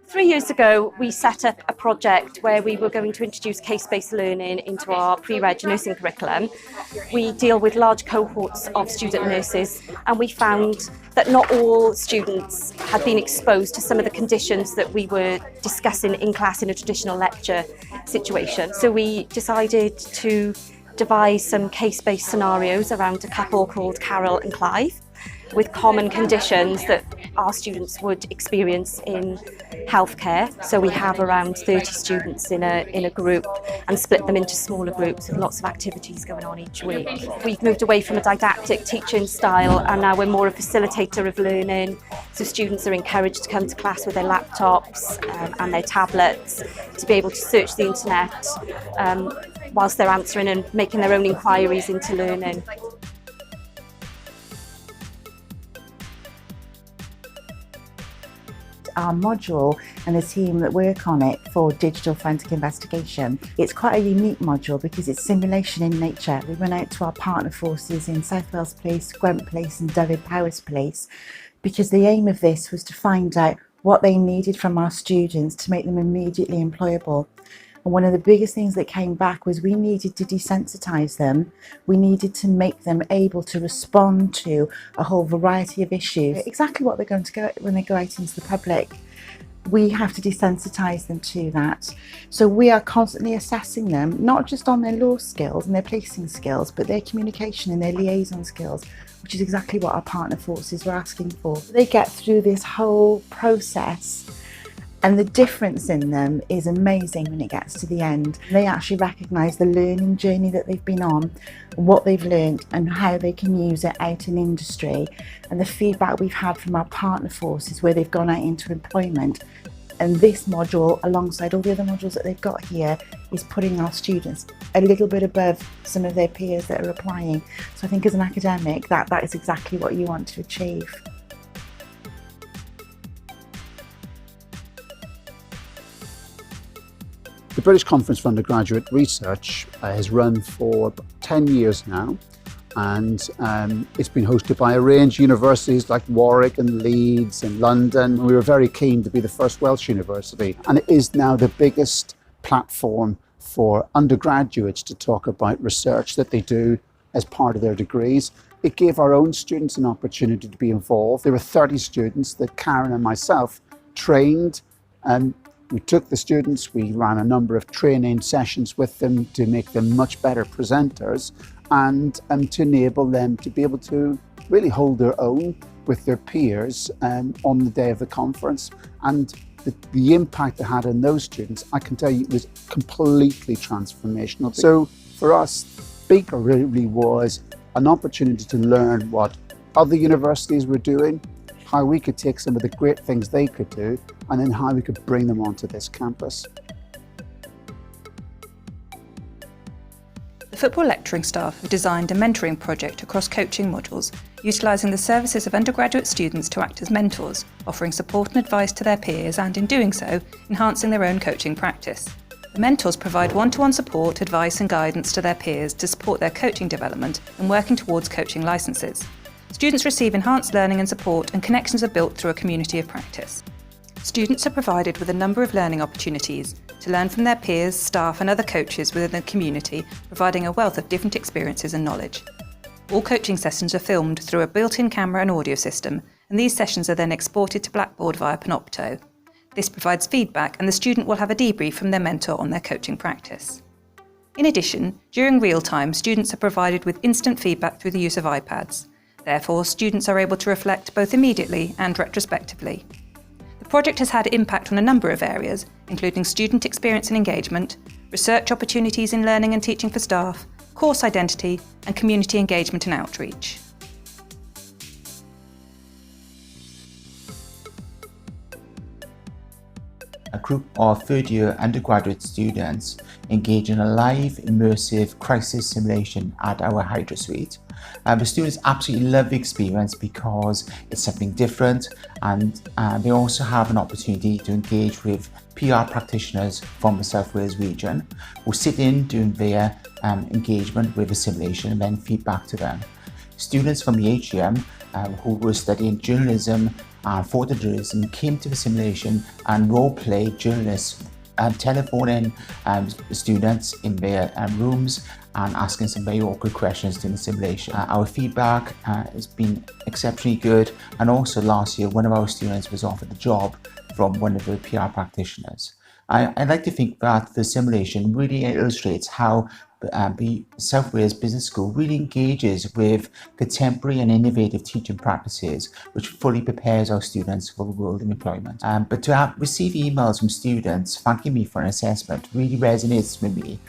3 years ago, we set up a project where we were going to introduce case-based learning into our pre-reg nursing curriculum. We deal with large cohorts of student nurses, and we found that not all students had been exposed to some of the conditions that we were discussing in class in a traditional lecture situation. So we decided to devise some case-based scenarios around a couple called Carol and Clive, with common conditions that our students would experience in healthcare. So we have around 30 students in a group and split them into smaller groups with lots of activities going on each week. We've moved away from a didactic teaching style, and now we're more a facilitator of learning. So students are encouraged to come to class with their laptops and their tablets to be able to search the internet whilst they're answering and making their own inquiries into learning. Our module and the team that work on it for digital forensic investigation. It's quite a unique module because it's simulation in nature. We went out to our partner forces in South Wales Place, Gwent Place and Dyfed-Powys Place, because the aim of this was to find out what they needed from our students to make them immediately employable. And one of the biggest things that came back was we needed to desensitize them. We needed to make them able to respond to a whole variety of issues. Exactly what they're going to go when they go out into the public. We have to desensitize them to that. So we are constantly assessing them, not just on their law skills and their policing skills, but their communication and their liaison skills, which is exactly what our partner forces were asking for. They get through this whole process, and the difference in them is amazing when it gets to the end. They actually recognise the learning journey that they've been on, what they've learned and how they can use it out in industry. And the feedback we've had from our partner forces where they've gone out into employment. And this module, alongside all the other modules that they've got here, is putting our students a little bit above some of their peers that are applying. So I think as an academic, that is exactly what you want to achieve. The British Conference for Undergraduate Research has run for 10 years now, and it's been hosted by a range of universities like Warwick and Leeds and London. We were very keen to be the first Welsh university, and it is now the biggest platform for undergraduates to talk about research that they do as part of their degrees. It gave our own students an opportunity to be involved. There were 30 students that Karen and myself trained, and we took the students, we ran a number of training sessions with them to make them much better presenters and to enable them to be able to really hold their own with their peers on the day of the conference. And the impact it had on those students, I can tell you, it was completely transformational. So for us, Speaker really was an opportunity to learn what other universities were doing, how we could take some of the great things they could do, and then how we could bring them onto this campus. The football lecturing staff have designed a mentoring project across coaching modules, utilising the services of undergraduate students to act as mentors, offering support and advice to their peers and, in doing so, enhancing their own coaching practice. The mentors provide one-to-one support, advice and guidance to their peers to support their coaching development and working towards coaching licences. Students receive enhanced learning and support, and connections are built through a community of practice. Students are provided with a number of learning opportunities to learn from their peers, staff and other coaches within the community, providing a wealth of different experiences and knowledge. All coaching sessions are filmed through a built-in camera and audio system, and these sessions are then exported to Blackboard via Panopto. This provides feedback, and the student will have a debrief from their mentor on their coaching practice. In addition, during real time, students are provided with instant feedback through the use of iPads. Therefore, students are able to reflect both immediately and retrospectively. The project has had impact on a number of areas, including student experience and engagement, research opportunities in learning and teaching for staff, course identity, and community engagement and outreach. A group of third-year undergraduate students engage in a live, immersive crisis simulation at our Hydra Suite. The students absolutely love the experience because it's something different, and they also have an opportunity to engage with PR practitioners from the South Wales region who sit in during their engagement with the simulation and then feedback to them. Students from the HEM who were studying journalism and photojournalism came to the simulation and role-play journalists telephoning students in their rooms and asking some very awkward questions during the simulation. Our feedback has been exceptionally good, and also last year one of our students was offered a job from one of the PR practitioners. I like to think that the simulation really illustrates how the South Wales Business School really engages with contemporary and innovative teaching practices, which fully prepares our students for the world of employment. But to receive emails from students thanking me for an assessment really resonates with me,